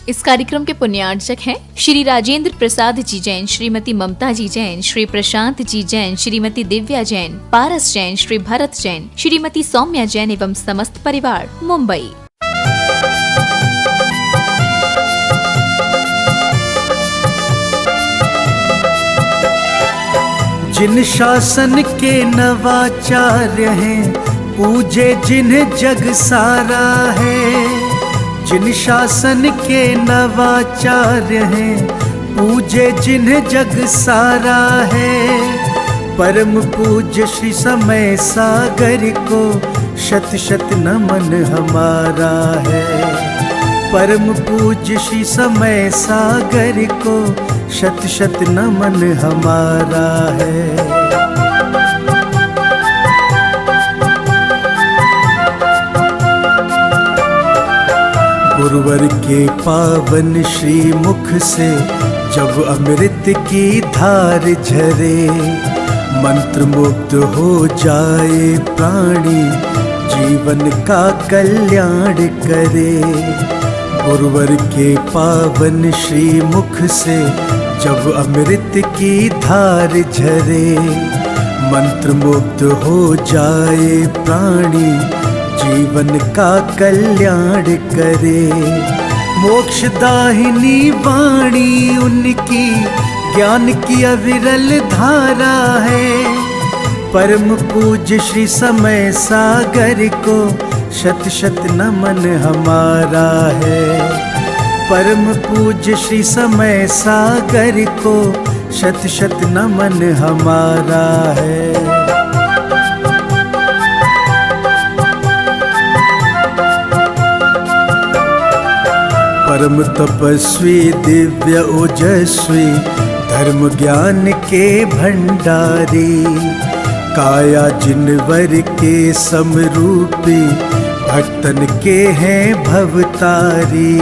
इस कार्यक्रम के पुण्यार्चक हैं श्री राजेंद्र प्रसाद जी जैन, श्रीमती ममता जी जैन, श्री प्रशांत जी जैन, श्रीमती दिव्या जैन, पारस जैन, श्री भरत जैन, श्रीमती सौम्या जैन एवं समस्त परिवार, मुंबई। जिन शासन के नवाचार्य हैं, पूजे जिन्हें जग सारा है। जिन शासन के नवाचार्य हैं, पूजे जिन्हें जग सारा है। परम पूज्य श्री समय सागर को शत शत नमन हमारा है। परम पूज्य श्री समय सागर को शत शत नमन हमारा है। गुरुवर के पावन श्री मुख से जब अमृत की धार झरे, मंत्र मुग्ध हो जाए प्राणी, जीवन का कल्याण करे। गुरुवर के पावन श्री मुख से जब अमृत की धार झरे, मंत्र मुग्ध हो जाए प्राणी, जीवन का कल्याण करे। मोक्षदाहिनी वाणी उनकी ज्ञान की अविरल धारा है। परम पूज्य श्री समय सागर को शत शत नमन हमारा है। परम पूज्य श्री समय सागर को शत शत नमन हमारा है। परम तपस्वी दिव्य ओजस्वी, धर्म ज्ञान के भंडारी, काया जिनवर के समरूपी, भक्तन के हैं भवतारी।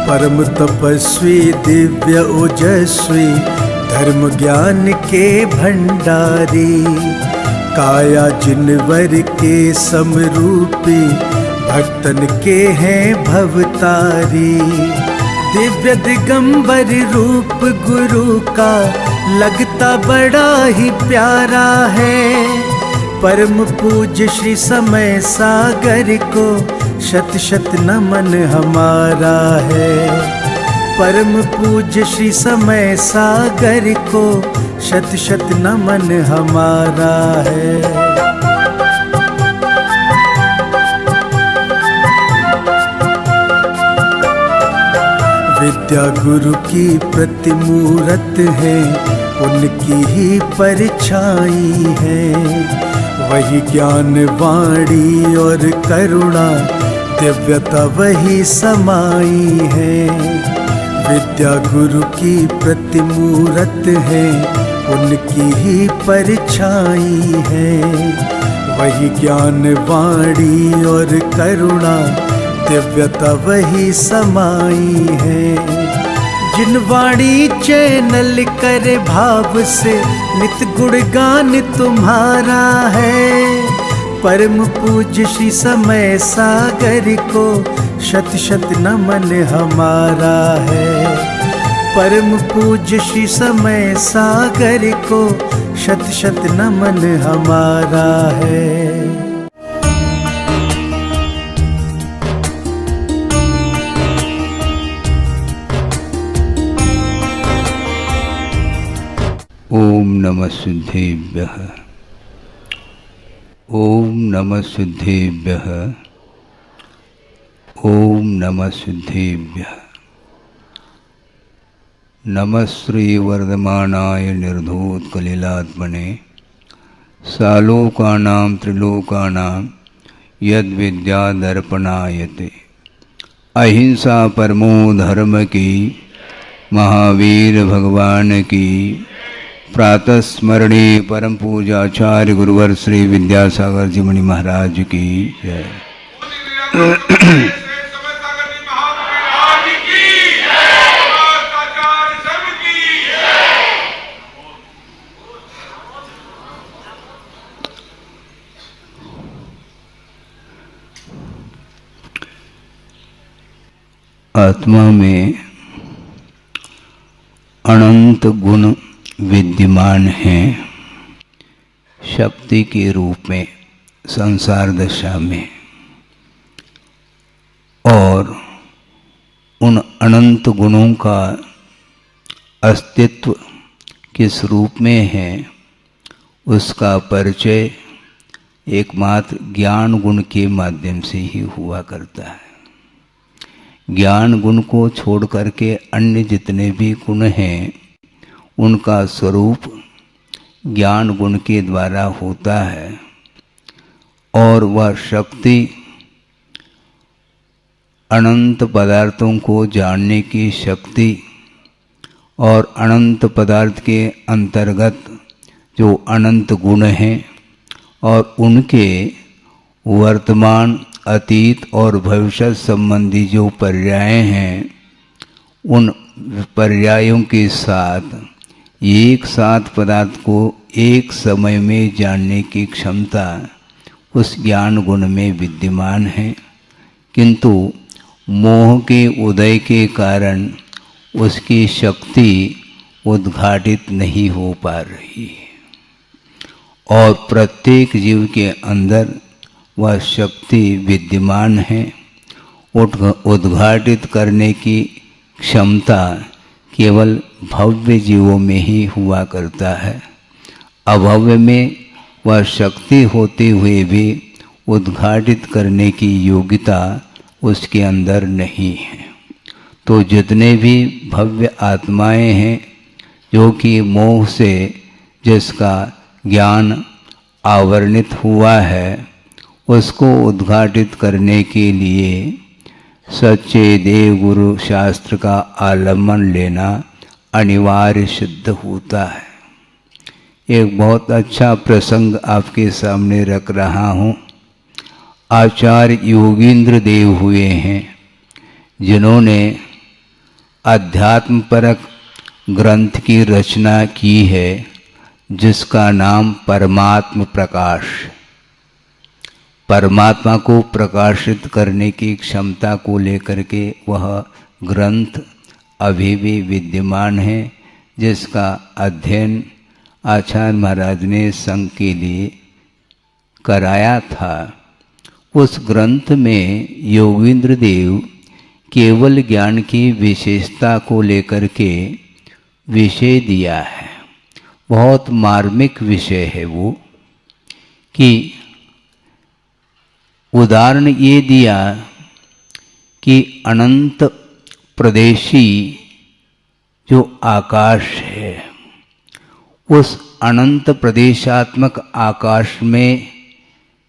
परम तपस्वी दिव्य ओजस्वी, धर्म ज्ञान के भंडारी, काया जिनवर के समरूपी, भक्तन के हैं भवतारी। दिव्य दिगंबर रूप गुरु का लगता बड़ा ही प्यारा है। परम पूज्य श्री समय सागर को शत शत नमन हमारा है। परम पूज्य श्री समय सागर को शत शत नमन हमारा है। विद्या गुरु की प्रतिमूरत है, उनकी ही परछाई है। वही ज्ञान वाणी और करुणा, दिव्यता वही समाई है। विद्या गुरु की प्रतिमूरत है, उनकी ही परछाई है। वही ज्ञान वाणी और करुणा, दिव्यता वही समाई है। जिन वाणी चैनल करे भाव से, नित गुणगान तुम्हारा है। परम पूज्य श्री समय सागर को शत शत नमन हमारा है। परम पूज्य श्री समय सागर को शत शत नमन हमारा है। ओम नमः सिद्धेभ्यः। ओम नमः सिद्धेभ्यः। ओम नमः सिद्धेभ्यः। नमः श्री वर्धमानाय निर्धूतकलिलात्मने, सालोकानां त्रिलोकानां यद्विद्यादर्पणायते। अहिंसा परमो धर्म की, महावीर भगवान की। प्रातः स्मरणीय परम पूजाचार्य गुरुवर श्री विद्यासागर जी मुनि महाराज की जय। आत्मा में अनंत गुण विद्यमान हैं शक्ति के रूप में संसार दशा में, और उन अनंत गुणों का अस्तित्व किस रूप में है उसका परिचय एकमात्र ज्ञान गुण के माध्यम से ही हुआ करता है। ज्ञान गुण को छोड़ करके अन्य जितने भी गुण हैं उनका स्वरूप ज्ञान गुण के द्वारा होता है, और वह शक्ति अनंत पदार्थों को जानने की शक्ति और अनंत पदार्थ के अंतर्गत जो अनंत गुण हैं और उनके वर्तमान, अतीत और भविष्य संबंधी जो पर्याय हैं उन पर्यायों के साथ एक साथ पदार्थ को एक समय में जानने की क्षमता उस ज्ञान गुण में विद्यमान है, किंतु मोह के उदय के कारण उसकी शक्ति उद्घाटित नहीं हो पा रही है, और प्रत्येक जीव के अंदर वह शक्ति विद्यमान है। उद्घाटित करने की क्षमता केवल भव्य जीवों में ही हुआ करता है। अभव्य में वह शक्ति होते हुए भी उद्घाटित करने की योग्यता उसके अंदर नहीं है। तो जितने भी भव्य आत्माएं हैं जो कि मोह से जिसका ज्ञान आवरणित हुआ है उसको उद्घाटित करने के लिए सच्चे देव गुरु शास्त्र का आलम्बन लेना अनिवार्य सिद्ध होता है। एक बहुत अच्छा प्रसंग आपके सामने रख रहा हूँ। आचार्य योगींद्र देव हुए हैं जिन्होंने अध्यात्म परक ग्रंथ की रचना की है जिसका नाम परमात्म प्रकाश। परमात्मा को प्रकाशित करने की क्षमता को लेकर के वह ग्रंथ अभी भी विद्यमान है, जिसका अध्ययन आचार्य महाराज ने संघ के लिए कराया था। उस ग्रंथ में योगींद्र देव केवल ज्ञान की विशेषता को लेकर के विषय दिया है। बहुत मार्मिक विषय है वो, कि उदाहरण ये दिया कि अनंत प्रदेशी जो आकाश है उस अनंत प्रदेशात्मक आकाश में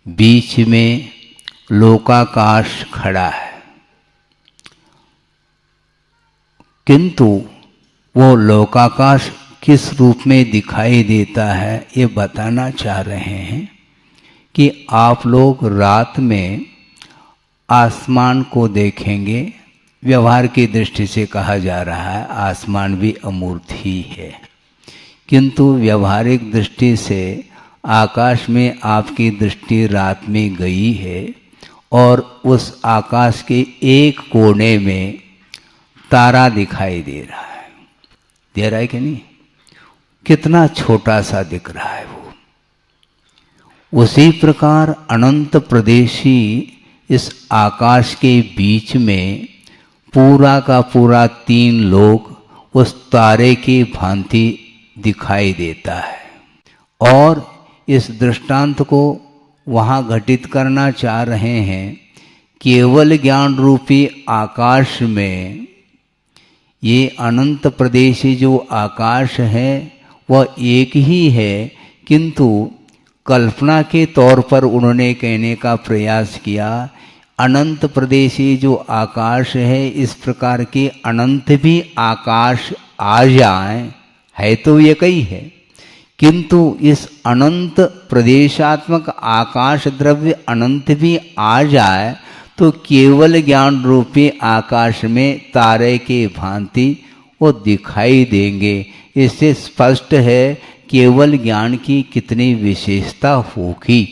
बीच में लोकाकाश खड़ा है, किंतु वो लोकाकाश किस रूप में दिखाई देता है ये बताना चाह रहे हैं कि आप लोग रात में आसमान को देखेंगे। व्यवहार की दृष्टि से कहा जा रहा है आसमान भी अमूर्त ही है, किंतु व्यवहारिक दृष्टि से आकाश में आपकी दृष्टि रात में गई है और उस आकाश के एक कोने में तारा दिखाई दे रहा है। दे रहा है कि नहीं? कितना छोटा सा दिख रहा है वो। उसी प्रकार अनंत प्रदेशी इस आकाश के बीच में पूरा का पूरा 3 लोक उस तारे की भांति दिखाई देता है, और इस दृष्टांत को वहाँ घटित करना चाह रहे हैं। केवल ज्ञान रूपी आकाश में ये अनंत प्रदेशी जो आकाश है वह एक ही है, किंतु कल्पना के तौर पर उन्होंने कहने का प्रयास किया अनंत प्रदेशी जो आकाश है इस प्रकार के अनंत भी आकाश आ जाए, है तो ये कई है, किंतु इस अनंत प्रदेशात्मक आकाश द्रव्य अनंत भी आ जाए तो केवल ज्ञान रूपी आकाश में तारे के भांति वो दिखाई देंगे। इससे स्पष्ट है केवल ज्ञान की कितनी विशेषता होगी।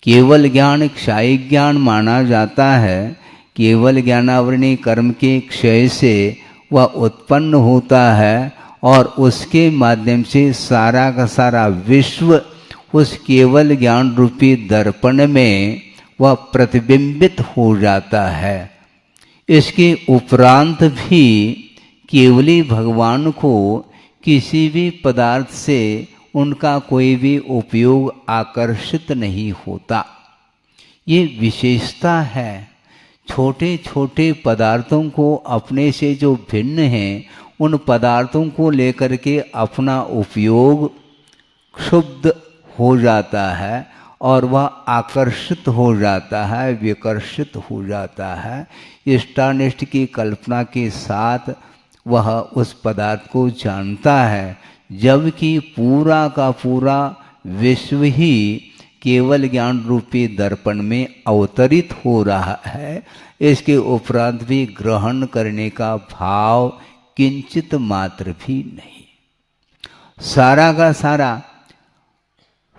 केवल ज्ञान क्षायिक ज्ञान माना जाता है, केवल ज्ञानावरणी कर्म के क्षय से वह उत्पन्न होता है और उसके माध्यम से सारा का सारा विश्व उस केवल ज्ञान रूपी दर्पण में वह प्रतिबिंबित हो जाता है। इसके उपरांत भी केवली भगवान को किसी भी पदार्थ से उनका कोई भी उपयोग आकर्षित नहीं होता। ये विशेषता है। छोटे छोटे पदार्थों को अपने से जो भिन्न हैं उन पदार्थों को लेकर के अपना उपयोग क्षुब्ध हो जाता है और वह आकर्षित हो जाता है, विकर्षित हो जाता है। इष्टानिष्ट की कल्पना के साथ वह उस पदार्थ को जानता है, जबकि पूरा का पूरा विश्व ही केवल ज्ञान रूपी दर्पण में अवतरित हो रहा है। इसके उपरांत भी ग्रहण करने का भाव किंचित मात्र भी नहीं। सारा का सारा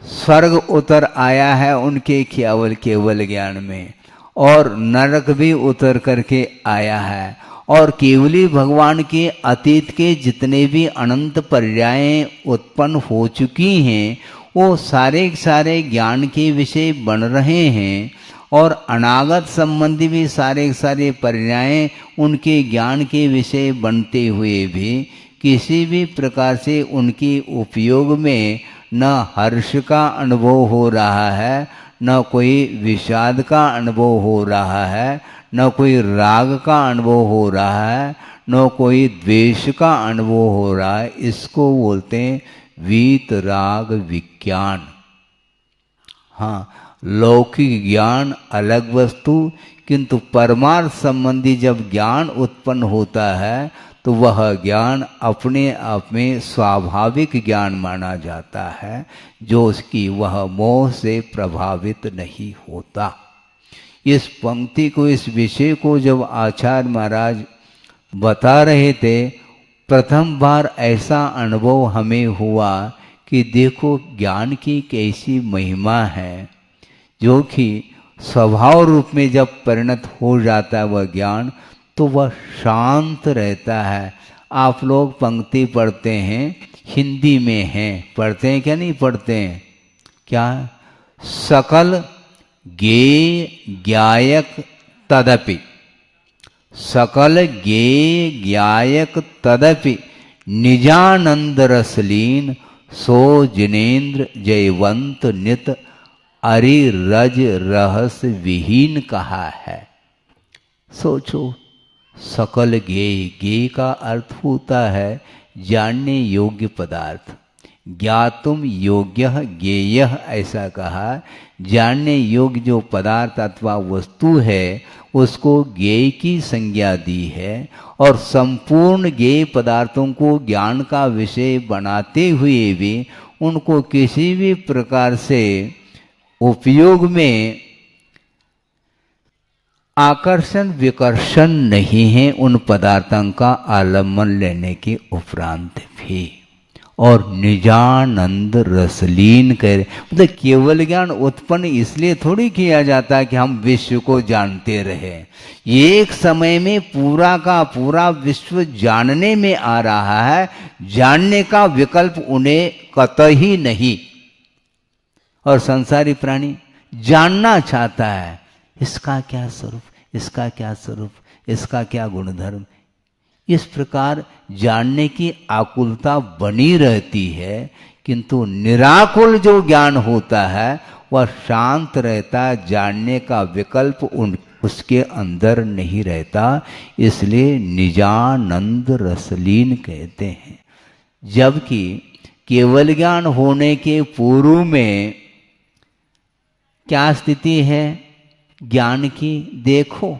स्वर्ग उतर आया है उनके केवल ज्ञान में, और नरक भी उतर करके आया है। और केवली भगवान के अतीत के जितने भी अनंत पर्याय उत्पन्न हो चुकी हैं वो सारे सारे ज्ञान के विषय बन रहे हैं, और अनागत संबंधी भी सारे सारे पर्याय उनके ज्ञान के विषय बनते हुए भी किसी भी प्रकार से उनकी उपयोग में न हर्ष का अनुभव हो रहा है, न कोई विषाद का अनुभव हो रहा है, न कोई राग का अनुभव हो रहा है, न कोई द्वेष का अनुभव हो रहा है। इसको बोलते हैं वीत राग विज्ञान। हाँ, लौकिक ज्ञान अलग वस्तु, किंतु परमार्थ संबंधी जब ज्ञान उत्पन्न होता है तो वह ज्ञान अपने आप में स्वाभाविक ज्ञान माना जाता है, जो उसकी वह मोह से प्रभावित नहीं होता। इस पंक्ति को, इस विषय को जब आचार्य महाराज बता रहे थे, प्रथम बार ऐसा अनुभव हमें हुआ कि देखो ज्ञान की कैसी महिमा है, जो कि स्वभाव रूप में जब परिणत हो जाता है वह ज्ञान, तो वह शांत रहता है। आप लोग पंक्ति पढ़ते हैं, हिंदी में हैं, पढ़ते हैं क्या नहीं पढ़ते हैं? क्या? सकल गेय ज्ञायक तदपि, सकल गेय ज्ञायक तदपि निजानंद रसलीन सो जिनेन्द्र जयवंत नित अरि रज रहस्य विहीन कहा है। सोचो, सकल गेय, गेय का अर्थ होता है जानने योग्य पदार्थ। ज्ञातुम योग्य ज्ञेय ऐसा कहा। जानने योग्य जो पदार्थ अथवा वस्तु है उसको ज्ञेय की संज्ञा दी है, और संपूर्ण ज्ञेय पदार्थों को ज्ञान का विषय बनाते हुए भी उनको किसी भी प्रकार से उपयोग में आकर्षण विकर्षण नहीं है उन पदार्थों का आलम्बन लेने के उपरांत भी। और निजानंद रसलीन कर, मतलब केवल ज्ञान उत्पन्न इसलिए थोड़ी किया जाता है कि हम विश्व को जानते रहे। एक समय में पूरा का पूरा विश्व जानने में आ रहा है, जानने का विकल्प उन्हें कतई नहीं। और संसारी प्राणी जानना चाहता है, इसका क्या स्वरूप, इसका क्या स्वरूप, इसका क्या गुणधर्म। इस प्रकार जानने की आकुलता बनी रहती है, किंतु निराकुल जो ज्ञान होता है वह शांत रहता, जानने का विकल्प उसके अंदर नहीं रहता। इसलिए निजानंद रसलीन कहते हैं। जबकि केवल ज्ञान होने के पूर्व में क्या स्थिति है ज्ञान की? देखो,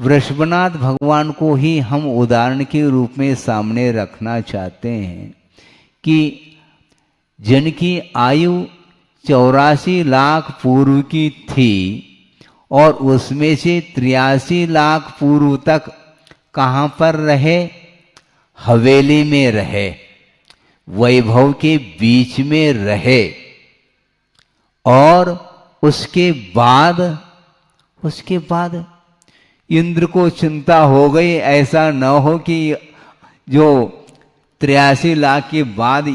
वृषभनाथ भगवान को ही हम उदाहरण के रूप में सामने रखना चाहते हैं कि जिनकी आयु 84 लाख पूर्व की थी और उसमें से 83 लाख पूर्व तक कहाँ पर रहे? हवेली में रहे, वैभव के बीच में रहे। और उसके बाद इंद्र को चिंता हो गई, ऐसा न हो कि जो 83 लाख के बाद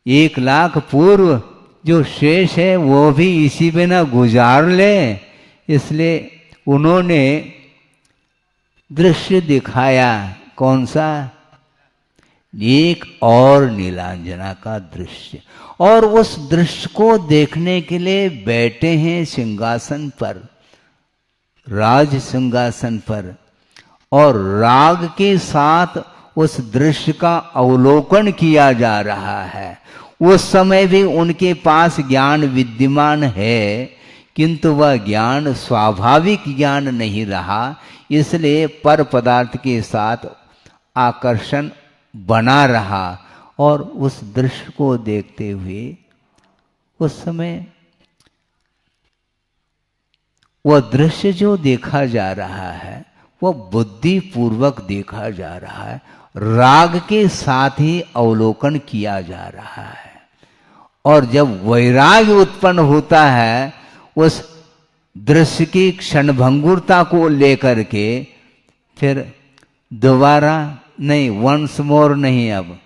1 लाख पूर्व जो शेष है वो भी इसी पे ना गुजार ले। इसलिए उन्होंने दृश्य दिखाया। कौन सा? एक और नीलांजना का दृश्य। और उस दृश्य को देखने के लिए बैठे हैं सिंहासन पर, राज सिंहासन पर, और राग के साथ उस दृश्य का अवलोकन किया जा रहा है। उस समय भी उनके पास ज्ञान विद्यमान है, किंतु वह ज्ञान स्वाभाविक ज्ञान नहीं रहा, इसलिए पर पदार्थ के साथ आकर्षण बना रहा। और उस दृश्य को देखते हुए उस समय वह दृश्य जो देखा जा रहा है वह बुद्धि पूर्वक देखा जा रहा है, राग के साथ ही अवलोकन किया जा रहा है। और जब वैराग्य उत्पन्न होता है उस दृश्य की क्षणभंगुरता को लेकर के, फिर दोबारा नहीं, वंस मोर नहीं, अब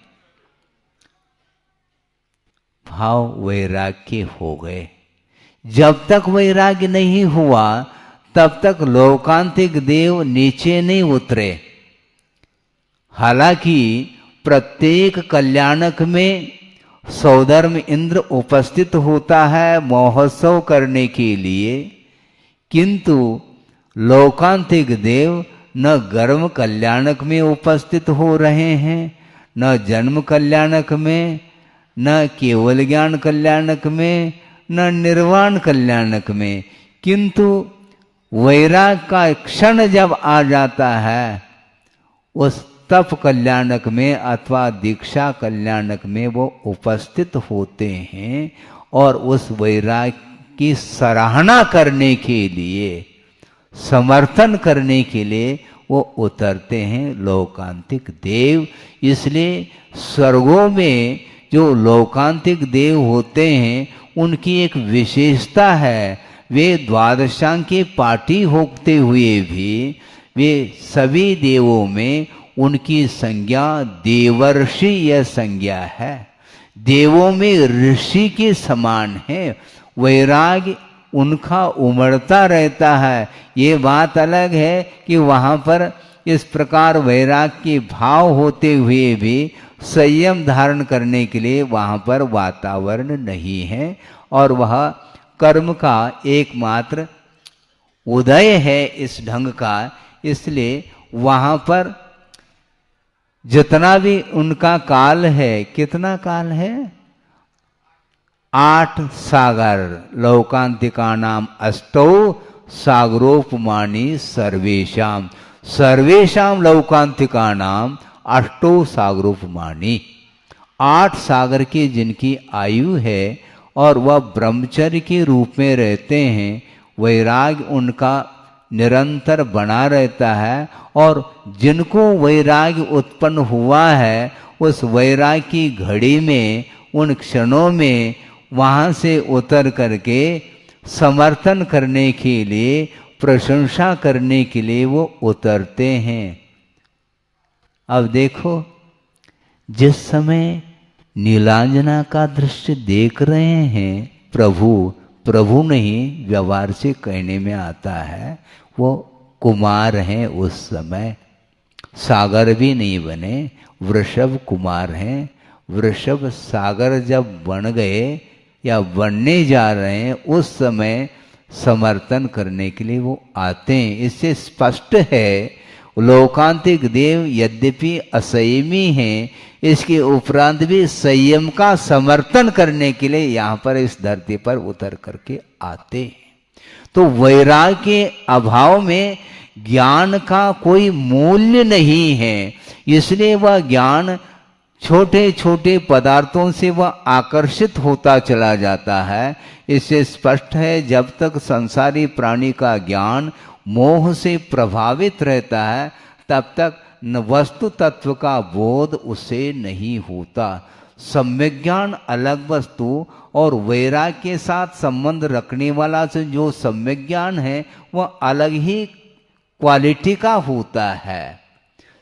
भाव वैराग्य हो गए। जब तक वैराग्य नहीं हुआ तब तक लोकांतिक देव नीचे नहीं उतरे। हालांकि प्रत्येक कल्याणक में सौधर्म इंद्र उपस्थित होता है महोत्सव करने के लिए, किंतु लोकांतिक देव न गर्भ कल्याणक में उपस्थित हो रहे हैं, न जन्म कल्याणक में, न केवल ज्ञान कल्याणक में, न निर्वाण कल्याणक में। किंतु वैराग का क्षण जब आ जाता है उस तप कल्याणक में अथवा दीक्षा कल्याणक में वो उपस्थित होते हैं और उस वैराग की सराहना करने के लिए, समर्थन करने के लिए वो उतरते हैं लोकांतिक देव। इसलिए स्वर्गों में जो लोकांतिक देव होते हैं उनकी एक विशेषता है, वे द्वादशांग के पाठी होते हुए भी वे सभी देवों में उनकी संज्ञा देवर्षि यह संज्ञा है, देवों में ऋषि के समान है। वैराग्य उनका उमड़ता रहता है। ये बात अलग है कि वहाँ पर इस प्रकार वैराग के भाव होते हुए भी संयम धारण करने के लिए वहाँ पर वातावरण नहीं है, और वह कर्म का एकमात्र उदय है इस ढंग का। इसलिए वहाँ पर जितना भी उनका काल है, कितना काल है? 8 सागर, लोकांतिका नाम अष्टौ सागरोपमानी सर्वेशाम, सर्वेशाम लोकांतिका नाम अष्टौ सागरोपमानी। 8 सागर की जिनकी आयु है और वह ब्रह्मचर्य के रूप में रहते हैं, वैराग्य उनका निरंतर बना रहता है। और जिनको वैराग्य उत्पन्न हुआ है उस वैराग्य की घड़ी में, उन क्षणों में वहाँ से उतर करके समर्थन करने के लिए, प्रशंसा करने के लिए वो उतरते हैं। अब देखो, जिस समय नीलांजना का दृश्य देख रहे हैं, प्रभु नहीं व्यवहार से कहने में आता है, वो कुमार हैं उस समय, सागर भी नहीं बने, वृषभ कुमार हैं। वृषभ सागर जब बन गए या बनने जा रहे हैं उस समय समर्थन करने के लिए वो आते हैं। इससे स्पष्ट है लोकांतिक देव यद्यपि असंयमी हैं, इसके उपरांत भी संयम का समर्थन करने के लिए यहाँ पर इस धरती पर उतर करके आते हैं। तो वैराग्य के अभाव में ज्ञान का कोई मूल्य नहीं है, इसलिए वह ज्ञान छोटे छोटे पदार्थों से वह आकर्षित होता चला जाता है। इससे स्पष्ट है जब तक संसारी प्राणी का ज्ञान मोह से प्रभावित रहता है तब तक न वस्तु तत्व का बोध उसे नहीं होता। सम्यक ज्ञान अलग वस्तु और वैराग्य के साथ संबंध रखने वाला से जो सम्यक ज्ञान है वह अलग ही क्वालिटी का होता है।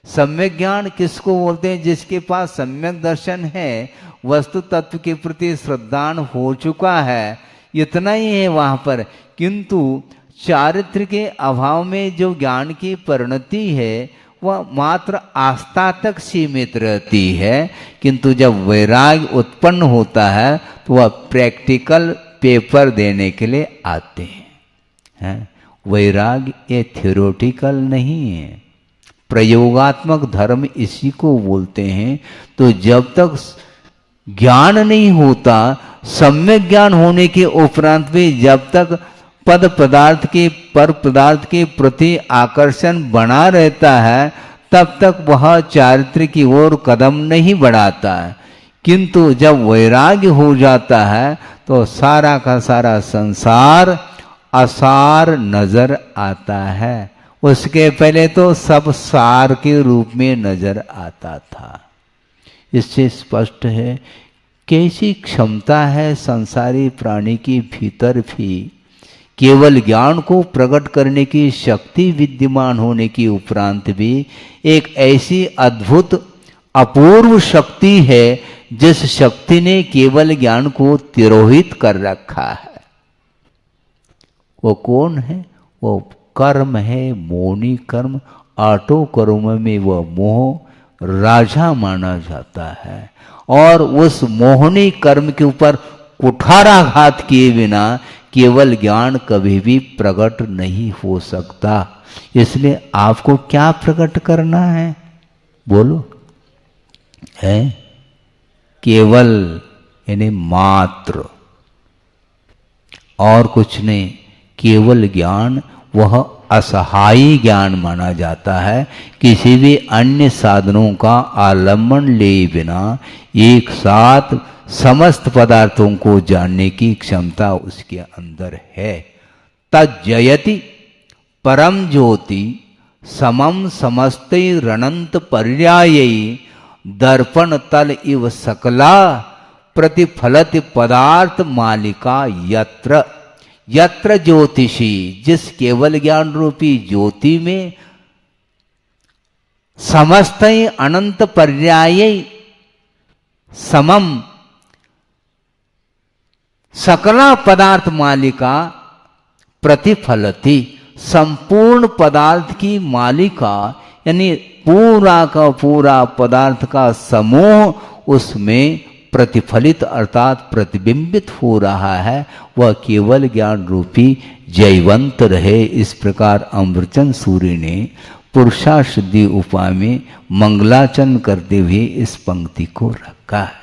सम्यक ज्ञान किसको बोलते हैं? जिसके पास सम्यक दर्शन है, वस्तु तत्व के प्रति श्रद्धान हो चुका है, इतना ही है वहां पर। किंतु चारित्र के अभाव में जो ज्ञान की परिणति है वह मात्र आस्था तक सीमित रहती है, किंतु जब वैराग्य उत्पन्न होता है तो वह प्रैक्टिकल पेपर देने के लिए आते हैं। वैराग्य ये थ्योरेटिकल नहीं है, प्रयोगात्मक धर्म इसी को बोलते हैं। तो जब तक ज्ञान नहीं होता, सम्यक ज्ञान होने के उपरांत भी जब तक पद पदार्थ के पर पदार्थ के प्रति आकर्षण बना रहता है, तब तक वह चारित्र की ओर कदम नहीं बढ़ाता है। किंतु जब वैराग्य हो जाता है तो सारा का सारा संसार असार नजर आता है। उसके पहले तो सब सार के रूप में नजर आता था। इससे स्पष्ट है कैसी क्षमता है संसारी प्राणी के भीतर भी केवल ज्ञान को प्रकट करने की शक्ति विद्यमान होने के उपरांत भी एक ऐसी अद्भुत अपूर्व शक्ति है जिस शक्ति ने केवल ज्ञान को तिरोहित कर रखा है। वो कौन है? वो कर्म है, मोहनी कर्म। आठों कर्म में वह मोह राजा माना जाता है और उस मोहनी कर्म के ऊपर कुठाराघात किए बिना केवल ज्ञान कभी भी प्रकट नहीं हो सकता। इसलिए आपको क्या प्रकट करना है? बोलो। है केवल यानी मात्र, और कुछ नहीं। केवल ज्ञान वह असहायी ज्ञान माना जाता है। किसी भी अन्य साधनों का आलम्बन ले बिना एक साथ समस्त पदार्थों को जानने की क्षमता उसके अंदर है। तज्जयति परम ज्योति समम समस्तैरनंत पर्यायैः दर्पण तल इव सकला प्रतिफलति पदार्थ मालिका यत्र। यत्र ज्योतिषी, जिस केवल ज्ञान रूपी ज्योति में समस्त अनंत पर्याय समम सकला पदार्थ मालिका प्रतिफलति, संपूर्ण पदार्थ की मालिका यानी पूरा का पूरा पदार्थ का समूह उसमें प्रतिफलित अर्थात प्रतिबिंबित हो रहा है, वह केवल ज्ञान रूपी जयवंत रहे। इस प्रकार अमृतचंद सूर्य ने पुरुषाशुद्धि उपा में मंगलाचरण करते हुए इस पंक्ति को रखा है।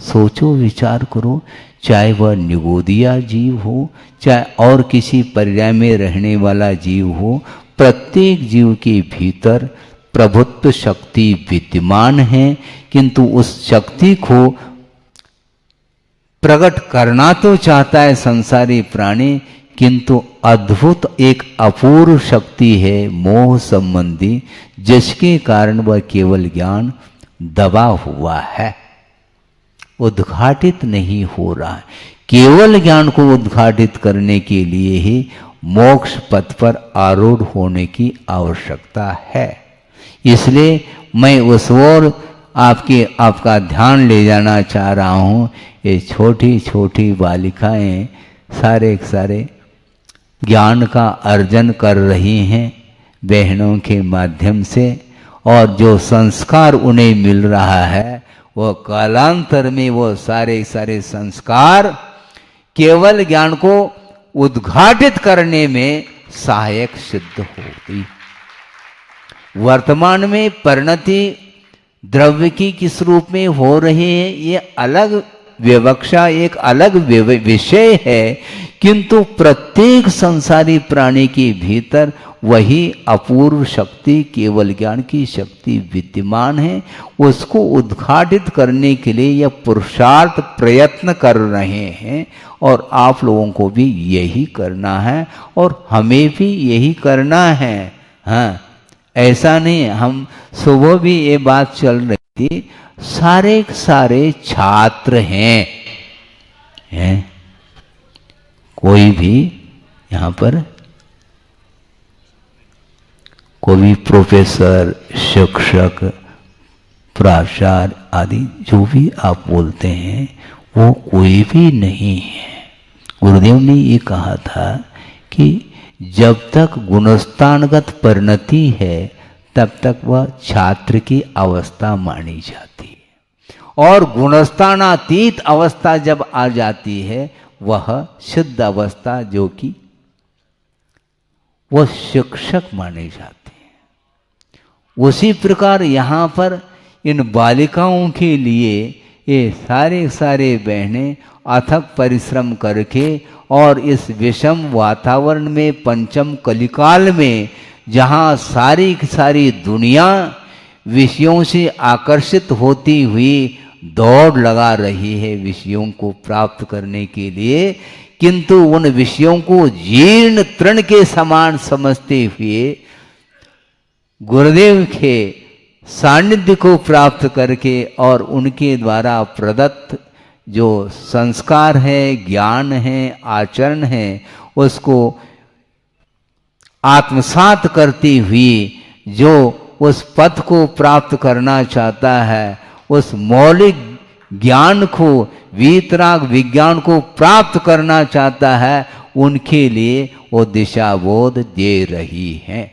सोचो, विचार करो, चाहे वह निगोदिया जीव हो, चाहे और किसी पर्याय में रहने वाला जीव हो, प्रत्येक जीव के भीतर प्रभुत्व शक्ति विद्यमान है, किंतु उस शक्ति को प्रकट करना तो चाहता है संसारी प्राणी, किंतु अद्भुत एक अपूर्व शक्ति है मोह संबंधी, जिसके कारण वह केवल ज्ञान दबा हुआ है, उद्घाटित नहीं हो रहा है। केवल ज्ञान को उद्घाटित करने के लिए ही मोक्ष पथ पर आरूढ़ होने की आवश्यकता है। इसलिए मैं उस ओर आपका ध्यान ले जाना चाह रहा हूँ। ये छोटी छोटी बालिकाएं सारे ज्ञान का अर्जन कर रही हैं बहनों के माध्यम से, और जो संस्कार उन्हें मिल रहा है वो कालांतर में वो सारे संस्कार केवल ज्ञान को उद्घाटित करने में सहायक सिद्ध होगी। वर्तमान में परिणति द्रव्य की किस रूप में हो रही है ये अलग विवक्षा, एक अलग विषय है, किंतु प्रत्येक संसारी प्राणी के भीतर वही अपूर्व शक्ति, केवल ज्ञान की शक्ति विद्यमान है। उसको उद्घाटित करने के लिए यह पुरुषार्थ प्रयत्न कर रहे हैं, और आप लोगों को भी यही करना है और हमें भी यही करना है। हाँ, ऐसा नहीं, हम सुबह भी ये बात चल रही सारे सारे छात्र हैं, कोई भी यहाँ पर कोई भी प्रोफेसर, शिक्षक, प्राचार्य आदि जो भी आप बोलते हैं वो कोई भी नहीं है। गुरुदेव ने ये कहा था कि जब तक गुणस्थानगत परिणति है तब तक वह छात्र की अवस्था मानी जाती है, और गुणस्थानातीत अवस्था जब आ जाती है वह सिद्ध अवस्था जो कि वह शिक्षक माने जाते हैं। उसी प्रकार यहाँ पर इन बालिकाओं के लिए ये सारे सारे बहनें अथक परिश्रम करके और इस विषम वातावरण में पंचम कलिकाल में जहाँ सारी की सारी दुनिया विषयों से आकर्षित होती हुई दौड़ लगा रही है विषयों को प्राप्त करने के लिए, किंतु उन विषयों को जीर्ण तृण के समान समझते हुए गुरुदेव के सानिध्य को प्राप्त करके और उनके द्वारा प्रदत्त जो संस्कार है, ज्ञान है, आचरण है, उसको आत्मसात करती हुई जो उस पथ को प्राप्त करना चाहता है, उस मौलिक ज्ञान को, वीतराग विज्ञान को प्राप्त करना चाहता है, उनके लिए वो दिशाबोध दे रही है।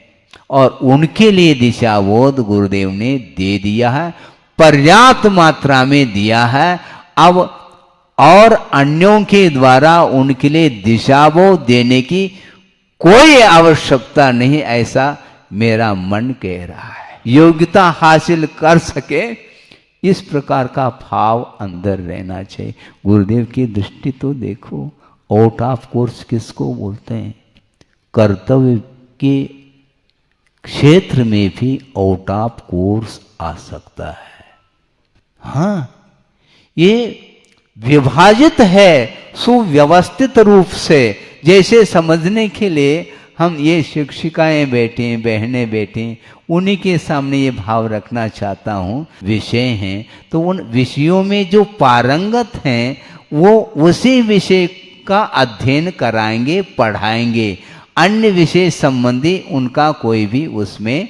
और उनके लिए दिशाबोध गुरुदेव ने दे दिया है, पर्याप्त मात्रा में दिया है। अब और अन्यों के द्वारा उनके लिए दिशाबोध देने की कोई आवश्यकता नहीं, ऐसा मेरा मन कह रहा है। योग्यता हासिल कर सके इस प्रकार का भाव अंदर रहना चाहिए। गुरुदेव की दृष्टि तो देखो, आउट ऑफ कोर्स किसको बोलते हैं? कर्तव्य के क्षेत्र में भी आउट ऑफ कोर्स आ सकता है। हाँ, ये विभाजित है सुव्यवस्थित रूप से। जैसे समझने के लिए हम ये शिक्षिकाएं बैठे, बहनें बैठे, उन्हीं के सामने ये भाव रखना चाहता हूँ। विषय हैं तो उन विषयों में जो पारंगत हैं वो उसी विषय का अध्ययन कराएंगे, पढ़ाएंगे। अन्य विषय संबंधी उनका कोई भी उसमें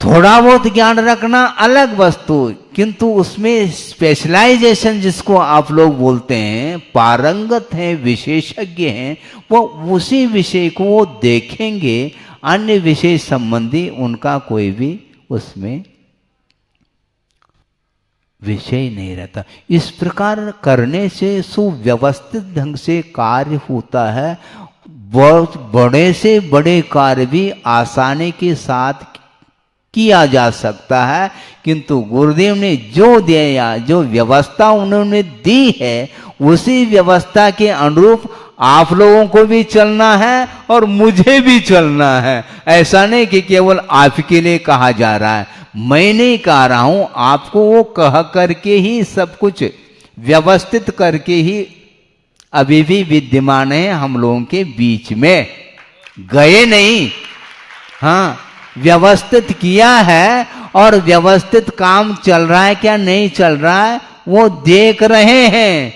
थोड़ा बहुत ज्ञान रखना अलग वस्तु, किंतु उसमें स्पेशलाइजेशन जिसको आप लोग बोलते हैं, पारंगत हैं, विशेषज्ञ हैं, वो उसी विषय को वो देखेंगे। अन्य विषय संबंधी उनका कोई भी उसमें विषय नहीं रहता। इस प्रकार करने से सुव्यवस्थित ढंग से कार्य होता है। बहुत बड़े से बड़े कार्य भी आसानी के साथ किया जा सकता है, किंतु गुरुदेव ने जो दिया, जो व्यवस्था उन्होंने दी है, उसी व्यवस्था के अनुरूप आप लोगों को भी चलना है और मुझे भी चलना है। ऐसा नहीं कि केवल आपके लिए कहा जा रहा है, मैं नहीं कह रहा हूं, आपको वो कह करके ही सब कुछ व्यवस्थित करके ही अभी भी विद्यमान है हम लोगों के बीच में, गए नहीं। हाँ, व्यवस्थित किया है और व्यवस्थित काम चल रहा है क्या नहीं चल रहा है वो देख रहे हैं।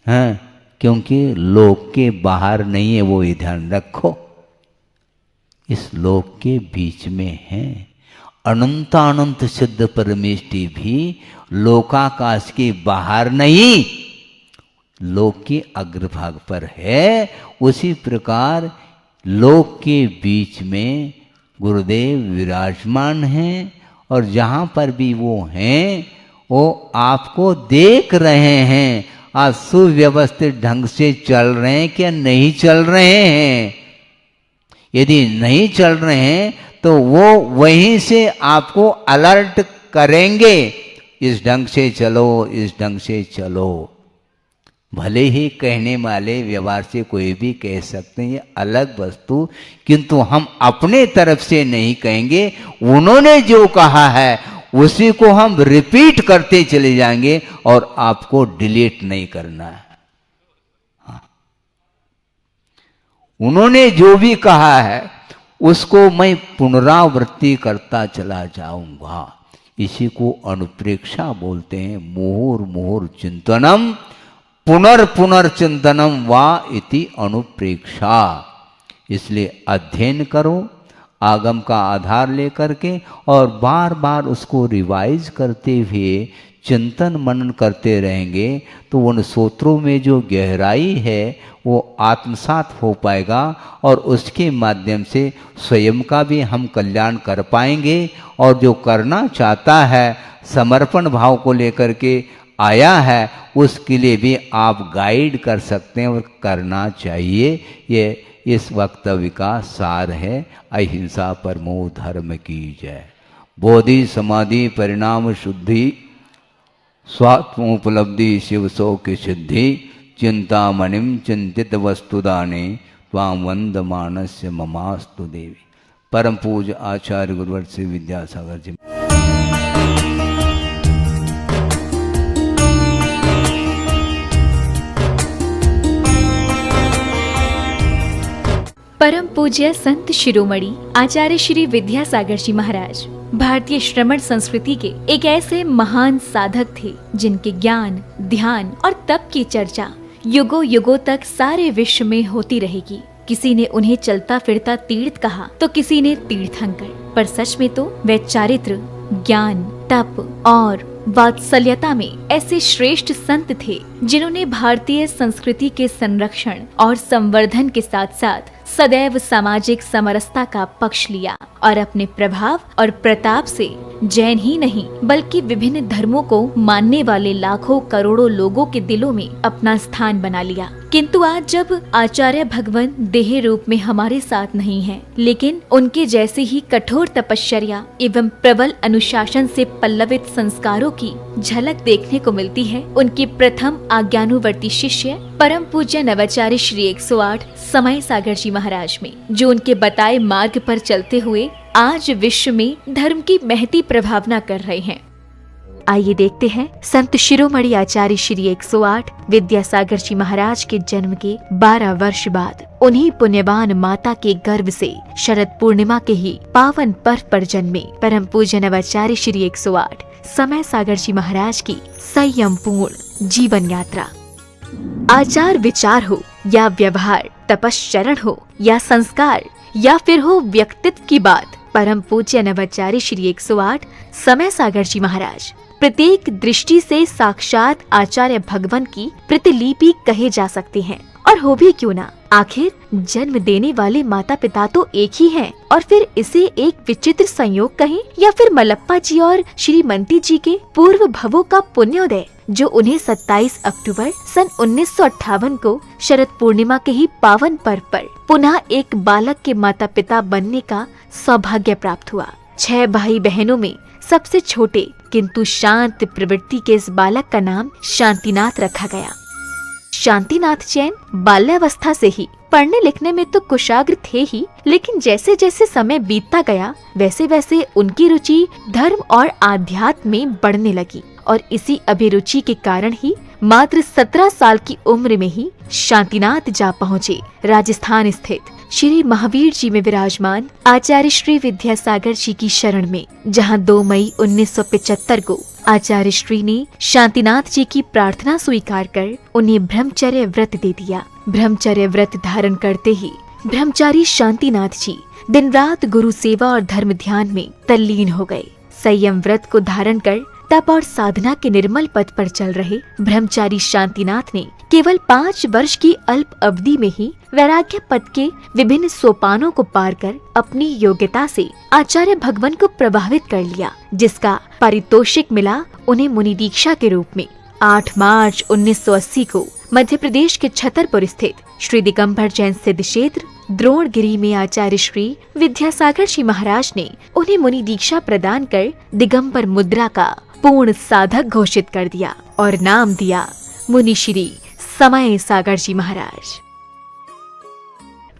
हाँ, क्योंकि लोक के बाहर नहीं है, वो ध्यान रखो, इस लोक के बीच में है। अनंतानंत सिद्ध परमेष्टि भी लोकाकाश के बाहर नहीं, लोक के अग्रभाग पर है। उसी प्रकार लोक के बीच में गुरुदेव विराजमान हैं, और जहाँ पर भी वो हैं वो आपको देख रहे हैं आप सुव्यवस्थित ढंग से चल रहे हैं क्या नहीं चल रहे हैं। यदि नहीं चल रहे हैं तो वो वहीं से आपको अलर्ट करेंगे, इस ढंग से चलो, इस ढंग से चलो। भले ही कहने वाले व्यवहार से कोई भी कह सकते हैं, ये अलग वस्तु, किंतु हम अपने तरफ से नहीं कहेंगे। उन्होंने जो कहा है उसी को हम रिपीट करते चले जाएंगे और आपको डिलीट नहीं करना है। हाँ। उन्होंने जो भी कहा है उसको मैं पुनरावृत्ति करता चला जाऊंगा। इसी को अनुप्रेक्षा बोलते हैं। मुहुर्मुहुर् चिंतनम पुनर्चिंतनम वा इति अनुप्रेक्षा। इसलिए अध्ययन करो आगम का आधार लेकर के, और बार बार उसको रिवाइज करते हुए चिंतन मनन करते रहेंगे तो उन सूत्रों में जो गहराई है वो आत्मसात हो पाएगा, और उसके माध्यम से स्वयं का भी हम कल्याण कर पाएंगे। और जो करना चाहता है, समर्पण भाव को लेकर के आया है, उसके लिए भी आप गाइड कर सकते हैं और करना चाहिए। ये इस वक्तव्य का सार है। अहिंसा परमो धर्म की जय। बोधि समाधि परिणाम शुद्धि स्वात्मोपलब्धि शिव सौ की सिद्धि चिंतामणिम चिंतित वस्तुदाने त्वां वंदमानस्य ममास्तु देवी। परम पूज्य आचार्य गुरुवर श्री विद्यासागर जी। परम पूज्य संत शिरोमणि आचार्य श्री विद्यासागर जी महाराज भारतीय श्रमण संस्कृति के एक ऐसे महान साधक थे जिनके ज्ञान, ध्यान और तप की चर्चा युगों युगों तक सारे विश्व में होती रहेगी। किसी ने उन्हें चलता फिरता तीर्थ कहा तो किसी ने तीर्थंकर, पर सच में तो वे चारित्र, ज्ञान, तप और वात्सल्यता में ऐसे श्रेष्ठ संत थे जिन्होंने भारतीय संस्कृति के संरक्षण और संवर्धन के साथ साथ सदैव सामाजिक समरसता का पक्ष लिया और अपने प्रभाव और प्रताप से जैन ही नहीं बल्कि विभिन्न धर्मों को मानने वाले लाखों करोड़ों लोगों के दिलों में अपना स्थान बना लिया। किंतु आज जब आचार्य भगवान देह रूप में हमारे साथ नहीं हैं, लेकिन उनके जैसे ही कठोर तपश्चर्या एवं प्रबल अनुशासन से पल्लवित संस्कारों की झलक देखने को मिलती है, उनके प्रथम आज्ञानुवर्ती शिष्य परम पूज्य नवाचार्य श्री 108 समय सागर जी महाराज में, जो उनके बताए मार्ग पर चलते हुए आज विश्व में धर्म की महती प्रभावना कर रहे हैं। आइए देखते हैं संत शिरोमणि आचार्य श्री 108 विद्यासागर जी महाराज के जन्म के 12 वर्ष बाद उन्हीं पुण्यवान माता के गर्भ से शरद पूर्णिमा के ही पावन पर्व पर जन्मे परम पूज्य नवाचार्य श्री 108 समय सागर जी महाराज की संयम पूर्ण जीवन यात्रा। आचार विचार हो या व्यवहार, तपश्चरण हो या संस्कार या फिर हो व्यक्तित्व की बात, परम पूज्य नवाचार्य श्री 108 समय सागर जी महाराज प्रत्येक दृष्टि से साक्षात आचार्य भगवान की प्रतिलिपि कहे जा सकते हैं। और हो भी क्यों ना, आखिर जन्म देने वाले माता पिता तो एक ही हैं, और फिर इसे एक विचित्र संयोग कहें या फिर मलप्पा जी और श्रीमती जी के पूर्व भवों का पुण्योदय, जो उन्हें 27 अक्टूबर सन 1958 को शरद पूर्णिमा के ही पावन पर्व पर पुनः एक बालक के माता पिता बनने का सौभाग्य प्राप्त हुआ। 6 भाई बहनों में सबसे छोटे किंतु शांत प्रवृत्ति के इस बालक का नाम शांतिनाथ रखा गया। शांतिनाथ जैन बाल्यावस्था से ही पढ़ने लिखने में तो कुशाग्र थे ही, लेकिन जैसे जैसे समय बीतता गया वैसे वैसे उनकी रुचि धर्म और आध्यात्म में बढ़ने लगी, और इसी अभिरुचि के कारण ही मात्र 17 साल की उम्र में ही शांतिनाथ जा पहुँचे राजस्थान स्थित श्री महावीर जी में विराजमान आचार्य श्री विद्यासागर जी की शरण में, जहां 2 मई 1975 को आचार्य श्री ने शांतिनाथ जी की प्रार्थना स्वीकार कर उन्हें ब्रह्मचर्य व्रत दे दिया। ब्रह्मचर्य व्रत धारण करते ही ब्रह्मचारी शांतिनाथ जी दिन रात गुरु सेवा और धर्म ध्यान में तल्लीन हो गए। संयम व्रत को धारण कर तप और साधना के निर्मल पथ पर चल रहे ब्रह्मचारी शांतिनाथ ने केवल 5 वर्ष की अल्प अवधि में ही वैराग्य पद के विभिन्न सोपानों को पार कर अपनी योग्यता से आचार्य भगवान को प्रभावित कर लिया, जिसका पारितोषिक मिला उन्हें मुनि दीक्षा के रूप में। 8 मार्च 1980 को मध्य प्रदेश के छतरपुर स्थित श्री दिगंबर जैन सिद्ध क्षेत्र द्रोणगिरी में आचार्य श्री विद्यासागर जी महाराज ने उन्हें मुनि दीक्षा प्रदान कर दिगंबर मुद्रा का पूर्ण साधक घोषित कर दिया और नाम दिया मुनि श्री समय सागर जी महाराज।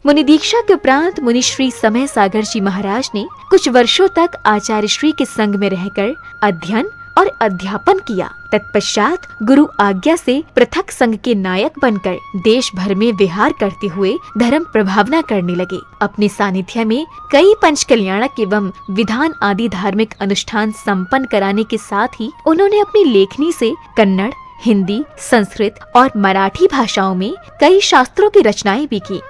मुनि दीक्षा के उपरांत मुनि श्री समय सागर जी महाराज ने कुछ वर्षों तक आचार्य श्री के संग में रहकर अध्ययन और अध्यापन किया। तत्पश्चात गुरु आज्ञा से पृथक संघ के नायक बनकर देश भर में विहार करते हुए धर्म प्रभावना करने लगे। अपने सानिध्य में कई पंच कल्याणक एवं विधान आदि धार्मिक अनुष्ठान संपन्न कराने के साथ ही उन्होंने अपनी लेखनी से कन्नड़, हिंदी, संस्कृत और मराठी भाषाओं में कई शास्त्रों की रचनाएं भी की।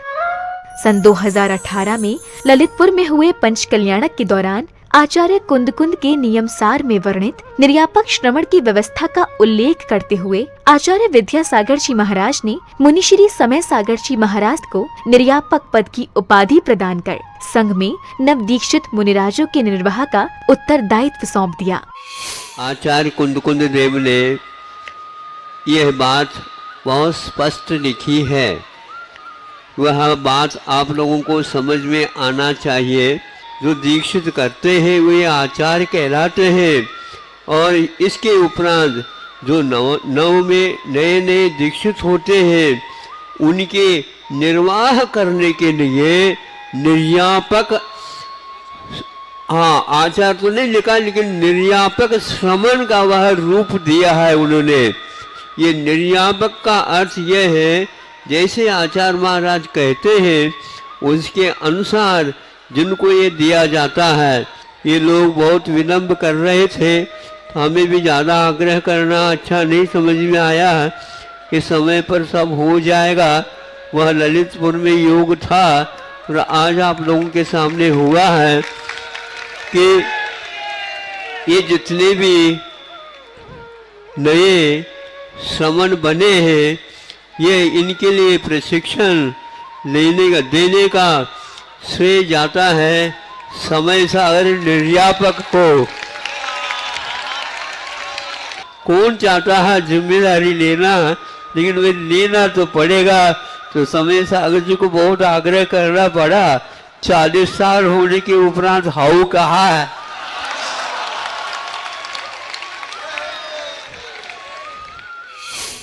सन 2018 में ललितपुर में हुए पंच कल्याणक के दौरान आचार्य कुंद के नियमसार में वर्णित निर्यापक श्रवण की व्यवस्था का उल्लेख करते हुए आचार्य विद्यासागर जी महाराज ने मुनिश्री समय सागर जी महाराज को निर्यापक पद की उपाधि प्रदान कर संघ में नवदीक्षित मुनिराजों के निर्वाह का उत्तरदायित्व सौंप दिया। आचार्य कुंद देव ने यह बात बहुत स्पष्ट लिखी है, वह बात आप लोगों को समझ में आना चाहिए। जो दीक्षित करते हैं वे आचार्य कहलाते हैं, और इसके उपरांत जो नव में नए दीक्षित होते हैं उनके निर्वाह करने के लिए निर्यापक, हाँ आचार्य तो नहीं लिखा लेकिन निर्यापक श्रमण का वह रूप दिया है उन्होंने। ये निर्यापक का अर्थ यह है जैसे आचार्य महाराज कहते हैं उसके अनुसार जिनको ये दिया जाता है। ये लोग बहुत विलम्ब कर रहे थे, तो हमें भी ज़्यादा आग्रह करना अच्छा नहीं समझ में आया कि समय पर सब हो जाएगा। वह ललितपुर में योग था और आज आप लोगों के सामने हुआ है कि ये जितने भी नए श्रमण बने हैं ये इनके लिए प्रशिक्षण देने का श्रेय जाता है समय सागर निर्यापक को। कौन चाहता है जिम्मेदारी लेना, लेकिन वे लेना तो पड़ेगा। तो समय सागर जी को बहुत आग्रह करना पड़ा। 40 साल होने के उपरांत हाउ कहा है।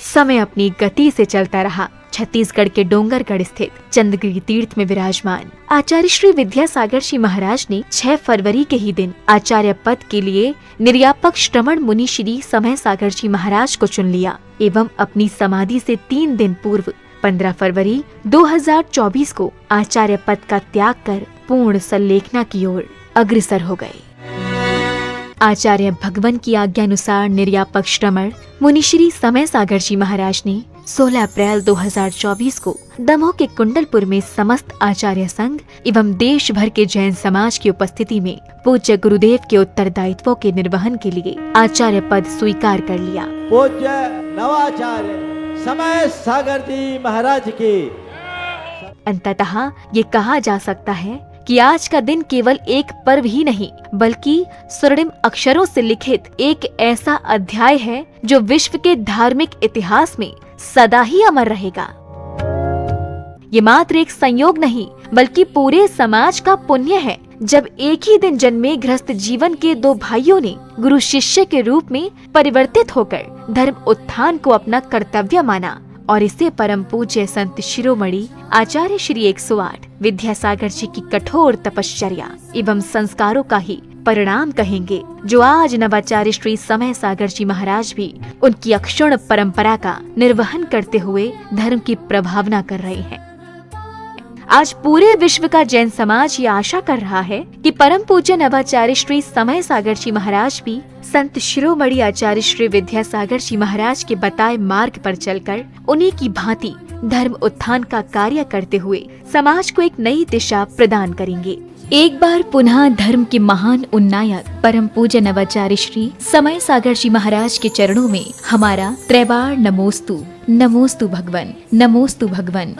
समय अपनी गति से चलता रहा। छत्तीसगढ़ के डोंगरगढ़ स्थित चंद्रगिरी तीर्थ में विराजमान आचार्य श्री विद्यासागर जी महाराज ने 6 फरवरी के ही दिन आचार्य पद के लिए निर्यापक श्रमण मुनि श्री समय सागर जी महाराज को चुन लिया एवं अपनी समाधि से 3 दिन पूर्व 15 फरवरी 2024 को आचार्य पद का त्याग कर पूर्ण संलेखना की ओर अग्रसर हो गए। आचार्य भगवान की आज्ञानुसार निर्यापक श्रमण मुनिश्री समय सागर जी महाराज ने 16 अप्रैल 2024 को दमोह के कुंडलपुर में समस्त आचार्य संघ एवं देश भर के जैन समाज की उपस्थिति में पूज्य गुरुदेव के उत्तरदायित्वों के निर्वहन के लिए आचार्य पद स्वीकार कर लिया। पूज्य नवाचार्य समय सागर जी महाराज की। अंततः ये कहा जा सकता है कि आज का दिन केवल एक पर्व ही नहीं बल्कि स्वर्णिम अक्षरों से लिखित एक ऐसा अध्याय है जो विश्व के धार्मिक इतिहास में सदा ही अमर रहेगा। ये मात्र एक संयोग नहीं बल्कि पूरे समाज का पुण्य है जब एक ही दिन जन्मे गृहस्थ जीवन के 2 भाइयों ने गुरु शिष्य के रूप में परिवर्तित होकर धर्म उत्थान को अपना कर्तव्य माना और इसे परम पूज्य संत शिरोमणि आचार्य श्री 108 विद्यासागर जी की कठोर तपश्चर्या एवं संस्कारों का ही परिणाम कहेंगे, जो आज नवाचार्य श्री समय सागर जी महाराज भी उनकी अक्षुण्ण परंपरा का निर्वहन करते हुए धर्म की प्रभावना कर रहे हैं। आज पूरे विश्व का जैन समाज ये आशा कर रहा है कि परम पूज्य नवाचार्य श्री समय सागर जी महाराज भी संत शिरोमणि आचार्य श्री विद्यासागर जी महाराज के बताए मार्ग पर चलकर उन्हीं की भांति धर्म उत्थान का कार्य करते हुए समाज को एक नई दिशा प्रदान करेंगे। एक बार पुनः धर्म के महान उन्नायक परम पूज्य नवाचार्य श्री समय सागर जी महाराज के चरणों में हमारा त्रैबार नमोस्तु। नमोस्तु भगवन, नमोस्तु भगवन।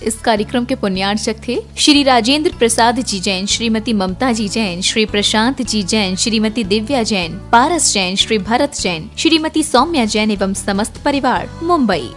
इस कार्यक्रम के पुण्यार्चक थे श्री राजेंद्र प्रसाद जी जैन, श्रीमती ममता जी जैन, श्री प्रशांत जी जैन, श्रीमती दिव्या जैन, पारस जैन, श्री भरत जैन, श्रीमती सौम्या जैन एवं समस्त परिवार, मुंबई।